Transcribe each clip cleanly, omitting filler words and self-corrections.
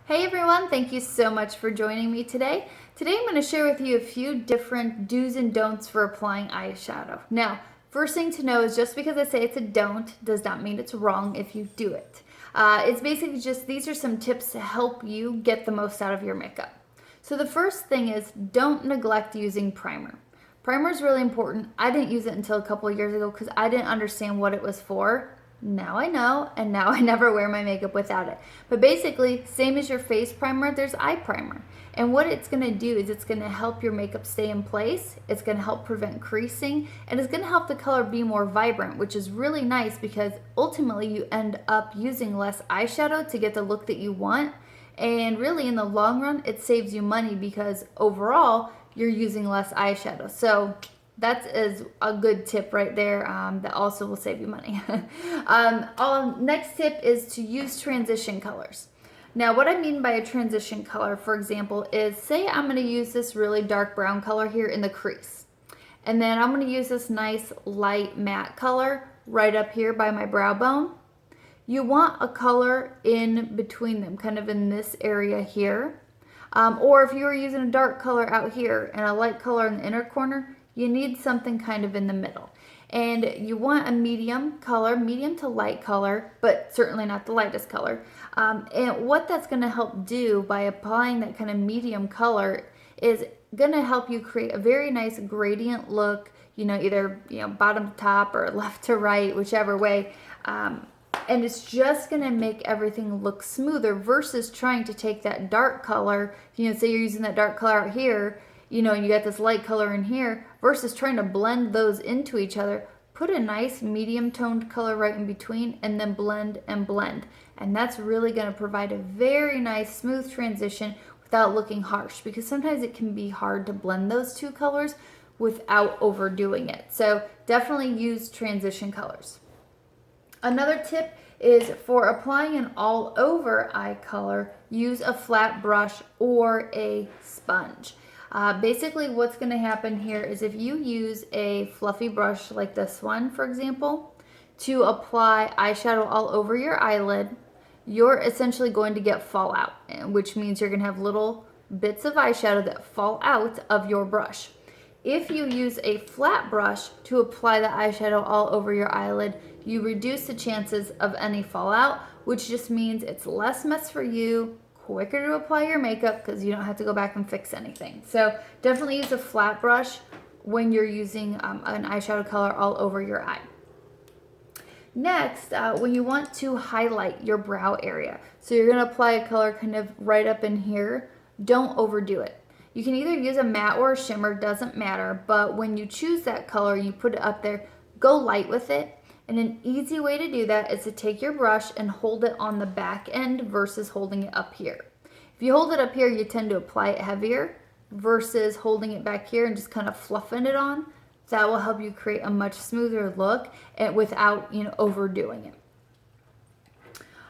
Hey everyone, thank you so much for joining me today. Today I'm going to share with you a few different do's and don'ts for applying eyeshadow. Now, first thing to know is just because I say it's a don't does not mean it's wrong if you do it. It's basically just these are some tips to help you get the most out of your makeup. So the first thing is don't neglect using primer. Primer is really important. I didn't use it until a couple of years ago because I didn't understand what it was for. Now I know, and now I never wear my makeup without it. But basically, same as your face primer, there's eye primer. And what it's going to do is it's going to help your makeup stay in place, it's going to help prevent creasing, and it's going to help the color be more vibrant, which is really nice because ultimately you end up using less eyeshadow to get the look that you want. And really, in the long run, it saves you money because overall, you're using less eyeshadow. So that is a good tip right there that also will save you money. Next tip is to use transition colors. Now, what I mean by a transition color, for example, is say I'm going to use this really dark brown color here in the crease. And then I'm going to use this nice light matte color right up here by my brow bone. You want a color in between them, kind of in this area here. Or if you were using a dark color out here and a light color in the inner corner, you need something kind of in the middle. And you want a medium color, medium to light color, but certainly not the lightest color. And what that's going to help do by applying that kind of medium color is going to help you create a very nice gradient look, either bottom to top or left to right, whichever way. And it's just going to make everything look smoother versus trying to take that dark color, say you're using that dark color out here, and you got this light color in here, versus trying to blend those into each other. Put a nice medium toned color right in between and then blend and blend. And that's really going to provide a very nice smooth transition without looking harsh, because sometimes it can be hard to blend those two colors without overdoing it. So definitely use transition colors. Another tip is for applying an all over eye color, use a flat brush or a sponge. Basically what's going to happen here is if you use a fluffy brush like this one, for example, to apply eyeshadow all over your eyelid, you're essentially going to get fallout, which means you're going to have little bits of eyeshadow that fall out of your brush. If you use a flat brush to apply the eyeshadow all over your eyelid, you reduce the chances of any fallout, which just means it's less mess for you, quicker to apply your makeup because you don't have to go back and fix anything. So definitely use a flat brush when you're using an eyeshadow color all over your eye. Next, when you want to highlight your brow area, so you're going to apply a color kind of right up in here, don't overdo it. You can either use a matte or a shimmer, doesn't matter, but when you choose that color, you put it up there, go light with it. And an easy way to do that is to take your brush and hold it on the back end versus holding it up here. If you hold it up here, you tend to apply it heavier versus holding it back here and just kind of fluffing it on. That will help you create a much smoother look and without overdoing it.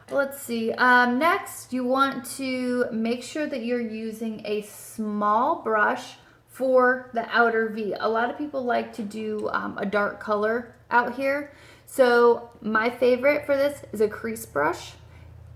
Let's see. Next, you want to make sure that you're using a small brush for the outer V. A lot of people like to do a dark color out here. So my favorite for this is a crease brush.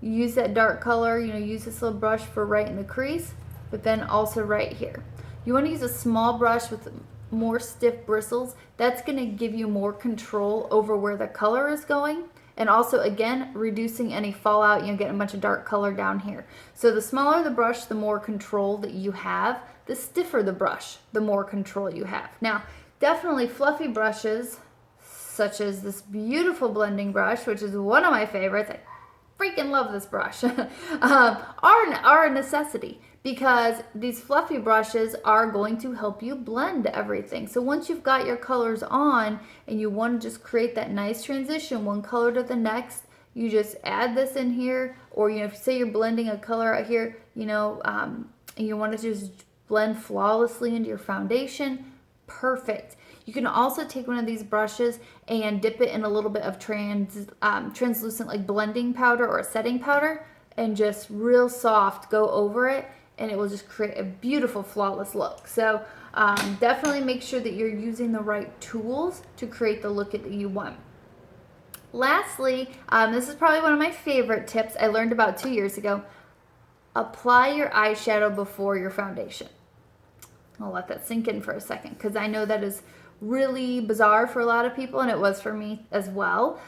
Use that dark color, use this little brush for right in the crease, but then also right here. You want to use a small brush with more stiff bristles. That's going to give you more control over where the color is going. And also, again, reducing any fallout, getting a bunch of dark color down here. So the smaller the brush, the more control that you have. The stiffer the brush, the more control you have. Now, definitely fluffy brushes, such as this beautiful blending brush, which is one of my favorites. I freaking love this brush, are a necessity because these fluffy brushes are going to help you blend everything. So once you've got your colors on and you want to just create that nice transition one color to the next, you just add this in here, or if you say you're blending a color out here, and you want to just blend flawlessly into your foundation, perfect. You can also take one of these brushes and dip it in a little bit of translucent like blending powder or a setting powder and just real soft go over it, and it will just create a beautiful flawless look. So definitely make sure that you're using the right tools to create the look that you want. Lastly, this is probably one of my favorite tips I learned about 2 years ago. apply your eyeshadow before your foundation. I'll let that sink in for a second because I know that is really bizarre for a lot of people, and it was for me as well.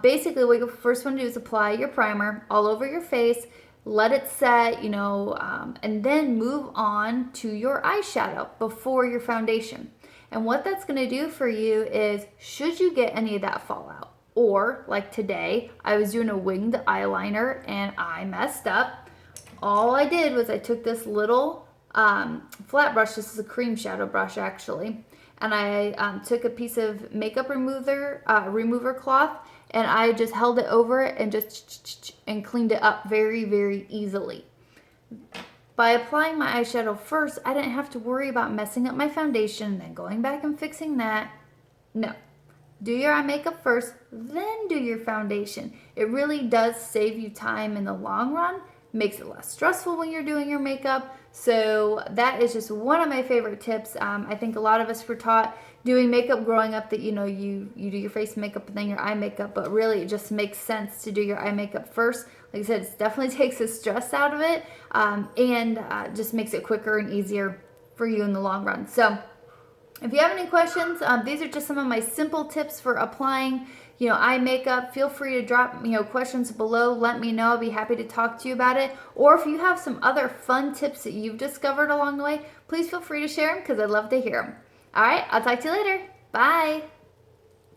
Basically, what you first want to do is apply your primer all over your face, let it set, and then move on to your eyeshadow before your foundation. And what that's going to do for you is, should you get any of that fallout, or like today, I was doing a winged eyeliner and I messed up. All I did was I took this little flat brush. This is a cream shadow brush actually, and I took a piece of makeup remover cloth, and I just held it over it and just and cleaned it up very, very easily. By applying my eyeshadow first, I didn't have to worry about messing up my foundation and then going back and fixing that. No. Do your eye makeup first, then do your foundation. It really does save you time in the long run, makes it less stressful when you're doing your makeup. So that is just one of my favorite tips. I think a lot of us were taught doing makeup growing up that, you do your face makeup and then your eye makeup, but really it just makes sense to do your eye makeup first. Like I said, it definitely takes the stress out of it, and just makes it quicker and easier for you in the long run. So if you have any questions, these are just some of my simple tips for applying, eye makeup. Feel free to drop, questions below. Let me know. I'll be happy to talk to you about it. Or if you have some other fun tips that you've discovered along the way, please feel free to share them because I'd love to hear them. All right, I'll talk to you later. Bye.